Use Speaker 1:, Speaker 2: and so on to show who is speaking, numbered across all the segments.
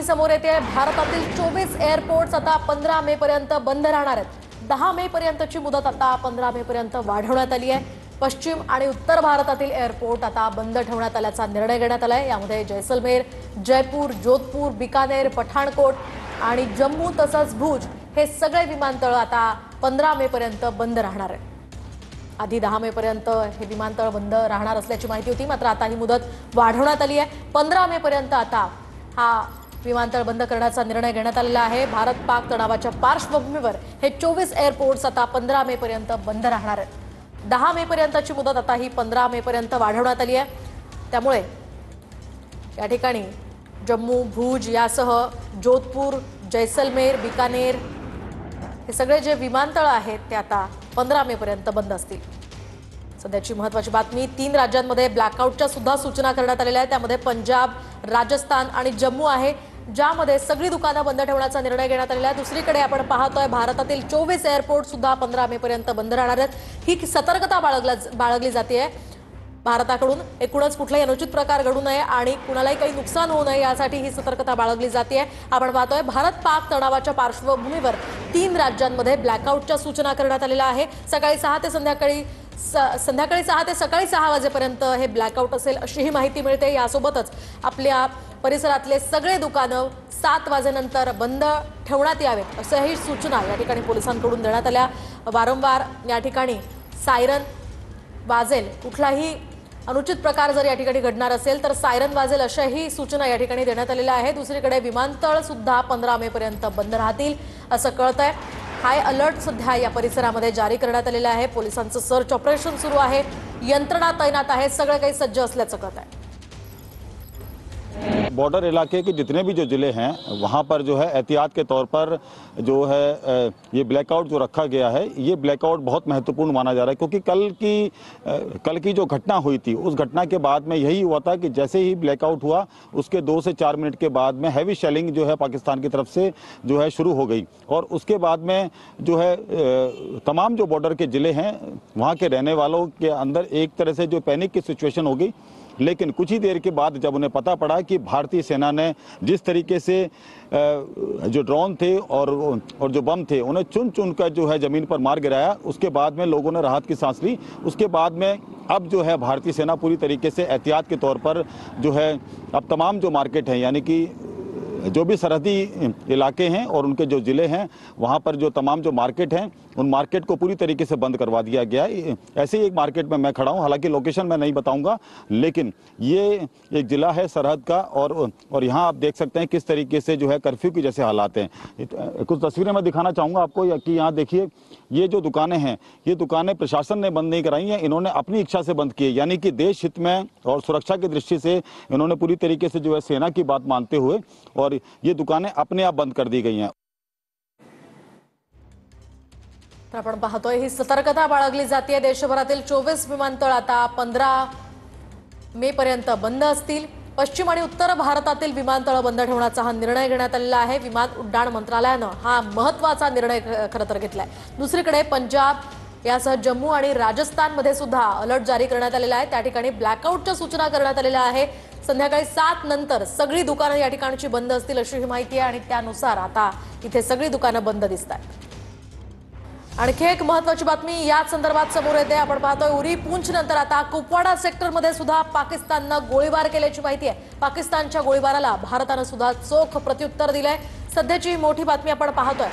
Speaker 1: समोर येते। भारतातील 24 एअरपोर्ट्स आता 15 मे पर्यंत बंद राहणार आहेत। 10 मे पर्यंतची मुदत आता 15 मे पर्यंत वाढवण्यात आली आहे। पश्चिम आणि उत्तर भारतातील एअरपोर्ट आता बंद ठेवण्यात आल्याचा निर्णय घेण्यात आलाय। यामध्ये जैसलमेर, जयपूर, जोधपूर, बिकानेर, पठाणकोट आणि जम्मू तसंच भुज हे सगळे विमानतळ आता 15 मे पर्यंत बंद राहणार आहेत। आधी 10 मे पर्यंत हे विमानतळ बंद राहणार असल्याची माहिती होती, मात्र आता ही मुदत वाढवण्यात आली आहे। 15 मे पर्यंत आता हा विमानतळ बंद करण्याचा निर्णय घेण्यात आलेला आहे। भारत पाक तणावाच्या पार्श्वभूमीवर हे 24 एअरपोर्ट्स आता 15 मे पर्यंत बंद राहणार आहेत। 10 मे पर्यंतची मुदत आता ही 15 मे पर्यंत वाढवण्यात आली आहे। त्यामुळे या ठिकाणी जम्मू, भुज यासह जोधपूर, जैसलमेर, बिकानेर हे सगळे जे विमानतळ आहेत ते आता 15 मे पर्यंत बंद असतील। सध्याची महत्त्वाची बातमी, 3 राज्यांमध्ये ब्लॅकआउटच्या सुद्धा सूचना करण्यात आलेल्या आहेत। त्यामध्ये पंजाब, राजस्थान आणि जम्मू आहे, ज्यामध्ये सगळी दुकानं बंद ठेवण्याचा निर्णय घेण्यात आलेला आहे। दुसरीकडे आपण पाहतोय भारतातील 24 एअरपोर्ट सुद्धा 15 मे पर्यंत बंद राहणार आहेत। ही सतर्कता बाळगली जाते भारताकडून। एकूणच कुठलाही अनुचित प्रकार घडू नये आणि कुणालाही काही नुकसान होऊ नये यासाठी ही सतर्कता बाळगली जाते। आपण पाहतोय भारत पाक तणावाच्या पार्श्वभूमीवर 3 राज्यांमध्ये ब्लॅकआउटच्या सूचना करण्यात आलेल्या आहे। सकाळी 6 ते संध्याकाळी 6 ते सकाळी 6 वाजेपर्यंत हे ब्लॅकआउट असेल अशी ही माहिती मिळते। यासोबतच आपल्या परिसरातले सगळे दुकानं 7 वाजेनंतर बंद ठेवण्यात यावेत अशाही सूचना या ठिकाणी पोलिसांकडून देण्यात आल्या। वारंवार या ठिकाणी सायरन वाजेल, कुठलाही अनुचित प्रकार जर या ठिकाणी घडणार असेल तर सायरन वाजेल अशाही सूचना या ठिकाणी देण्यात आलेल्या आहेत। दुसरीकडे विमानतळ सुद्धा 15 मे पर्यंत बंद राहतील असं कळतंय। हाय अलर्ट सध्या या परिसरामध्ये जारी करण्यात आलेला आहे। पोलिसांचं सर्च ऑपरेशन सुरू आहे, यंत्रणा तैनात आहे, सगळं काही सज्ज असल्याचं कळत आहे।
Speaker 2: बॉर्डर इलाके के जितने भी जो जिले हैं वहाँ पर जो है एहतियात के तौर पर जो है ये ब्लैकआउट जो रखा गया है, ये ब्लैकआउट बहुत महत्वपूर्ण माना जा रहा है, क्योंकि कल की जो घटना हुई थी उस घटना के बाद में यही हुआ था कि जैसे ही ब्लैकआउट हुआ उसके 2 से 4 मिनट के बाद में हैवी शेलिंग जो है पाकिस्तान की तरफ से जो है शुरू हो गई। और उसके बाद में जो है तमाम जो बॉर्डर के जिले हैं वहाँ के रहने वालों के अंदर एक तरह से जो पैनिक की सिचुएशन हो गई। लेकिन कुछ ही देर के बाद जब उन्हें पता पड़ा कि भारतीय सेना ने जिस तरीके से जो ड्रोन थे और जो बम थे उन्हें चुन चुन कर जो है ज़मीन पर मार गिराया, उसके बाद में लोगों ने राहत की सांस ली। उसके बाद में अब जो है भारतीय सेना पूरी तरीके से एहतियात के तौर पर जो है अब तमाम जो मार्केट हैं, यानी कि जो भी सरहदी इलाके हैं और उनके जो ज़िले हैं वहाँ पर जो तमाम जो मार्केट हैं उन मार्केट को पूरी तरीके से बंद करवा दिया गया है। ऐसे ही एक मार्केट में मैं खड़ा हूँ, हालांकि लोकेशन मैं नहीं बताऊंगा, लेकिन ये एक ज़िला है सरहद का और यहाँ आप देख सकते हैं किस तरीके से जो है कर्फ्यू की जैसे हालात हैं। कुछ तस्वीरें मैं दिखाना चाहूँगा आपको कि यहाँ देखिए, ये जो दुकानें हैं ये दुकानें प्रशासन ने बंद नहीं कराई हैं, इन्होंने अपनी इच्छा से बंद की है। यानी कि देश हित में और सुरक्षा की दृष्टि से इन्होंने पूरी तरीके से जो है सेना की बात मानते हुए और ये दुकानें अपने आप बंद कर दी गई हैं।
Speaker 1: तर आपण पाहतोय ही सतर्कता बाळगली जाते। देशभरातील 24 विमानतळ आता 15 मे पर्यंत बंद असतील। पश्चिम आणि उत्तर भारतातील विमानतळ बंद ठेवण्याचा हा निर्णय घेण्यात आलेला आहे। विमान उड्डाण मंत्रालयानं हा महत्त्वाचा निर्णय खरं तर घेतलाय। दुसरीकडे पंजाब यासह जम्मू आणि राजस्थानमध्ये सुद्धा अलर्ट जारी करण्यात आलेला आहे। त्या ठिकाणी ब्लॅकआउटच्या सूचना करण्यात आलेल्या आहे। संध्याकाळी 7 नंतर सगळी दुकानं या ठिकाणची बंद असतील अशी ही माहिती आहे आणि त्यानुसार आता इथे सगळी दुकानं बंद दिसतात। आणखी एक महत्त्वाची बातमी याच संदर्भात समोर येते। आपण पाहतोय उरी पूंछ नंतर आता कुपवाडा सेक्टरमध्ये सुद्धा पाकिस्ताननं गोळीबार केल्याची माहिती आहे। पाकिस्तानच्या गोळीबाराला भारतानं सुद्धा चोख प्रत्युत्तर दिलंय। सध्याची मोठी बातमी आपण पाहतोय,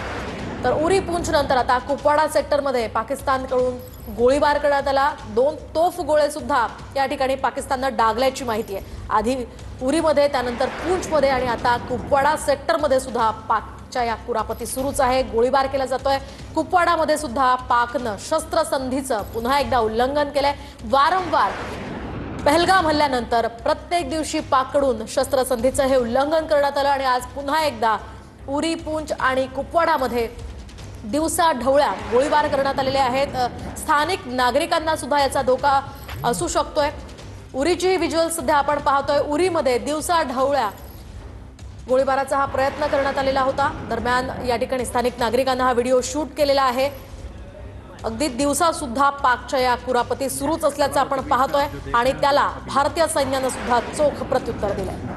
Speaker 1: तर उरी पूंछ नंतर आता कुपवाडा सेक्टरमध्ये पाकिस्तानकडून गोळीबार करण्यात आला। 2 तोफ गोळे सुद्धा या ठिकाणी पाकिस्ताननं डागल्याची माहिती आहे। आधी उरीमध्ये, त्यानंतर पूंछमध्ये आणि आता कुपवाडा सेक्टरमध्ये सुद्धा पाकच्या या कुरापती सुरूच आहे। गोळीबार केला जातोय। कुपवाडामध्ये सुद्धा पाकनं शस्त्रसंधीचं पुन्हा एकदा उल्लंघन केलंय। वारंवार पहलगाम हल्ल्यानंतर प्रत्येक दिवशी पाककडून शस्त्रसंधीचं हे उल्लंघन करण्यात आलं आणि आज पुन्हा एकदा उरी, पूंछ आणि कुपवाडामध्ये दिवसा ढवळ्या गोळीबार करण्यात आलेले आहेत। स्थानिक नागरिकांना सुद्धा याचा धोका असू शकतोय। उरीची व्हिज्युअल सध्या आपण पाहतोय। उरीमध्ये दिवसा ढवळ्या गोळीबाराचा हा प्रयत्न करण्यात आलेला होता। दरम्यान या ठिकाणी स्थानिक नागरिकांना हा व्हिडिओ शूट केलेला आहे। अगदी दिवसा सुद्धा पाकच्या या कुरापती सुरूच असल्याचं आपण पाहतोय आणि त्याला भारतीय सैन्यानं सुद्धा चोख प्रत्युत्तर दिलंय।